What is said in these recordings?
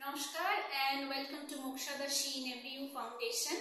Namaskar and welcome to Moksha the She in Every You Foundation.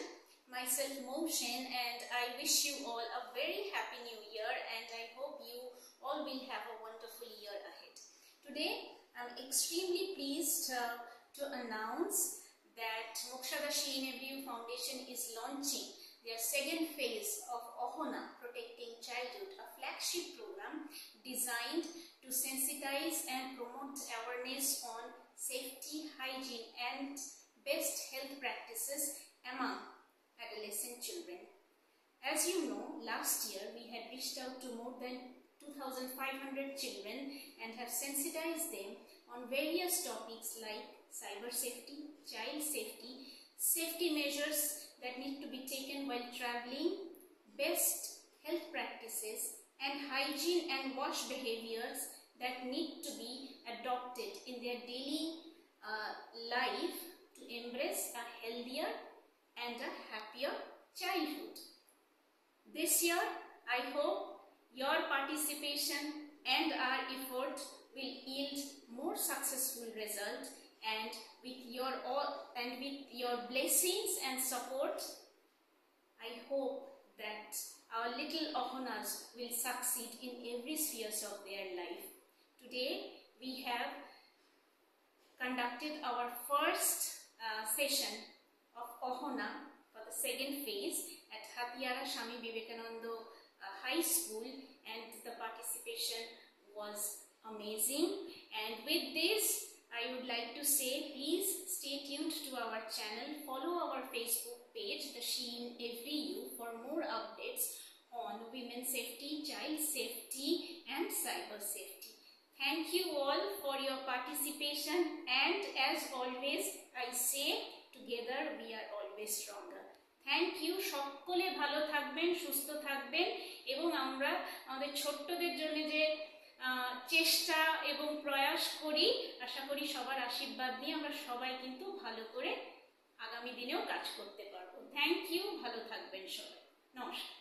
Myself Mohsen, and I wish you all a very happy new year, and I hope you all will have a wonderful year ahead. Today I am extremely pleased to announce that Moksha the She in Every You Foundation is launching their second phase of Ohona Protecting Childhood, a flagship program designed to sensitize and promote awareness on safety, hygiene and best health practices among adolescent children. As you know, last year we had reached out to more than 2,500 children and have sensitized them on various topics like cyber safety, child safety, safety measures that need to be taken while traveling, best health practices and hygiene and wash behaviors that need to be adopted in their daily life to embrace a healthier and a happier childhood. This year, I hope your participation and our effort will yield more successful results, and with your blessings and support, I hope that our little Ohonas will succeed in every spheres of their life. Today we have conducted our first session of Ohona for the second phase at Hathiara Swami Vivekananda High School, and the participation was amazing. And with this, I would like to say, please stay tuned to our channel, follow our Facebook page, The She in Every You, for more updates on women's safety, child safety and cyber safety. Thank you all for your participation, and as always I say, together we are always stronger. Thank you. সকলে ভালো থাকবেন, সুস্থ থাকবেন এবং আমরা আমাদের ছোট্টদের জন্য যে চেষ্টা এবং প্রয়াস করি, আশা করি সবার আশীর্বাদ নিয়ে আমরা সবাই কিন্তু ভালো করে আগামী দিনেও কাজ করতে পারবো। থ্যাংক ইউ, ভালো থাকবেন সবাই। নমস্কার।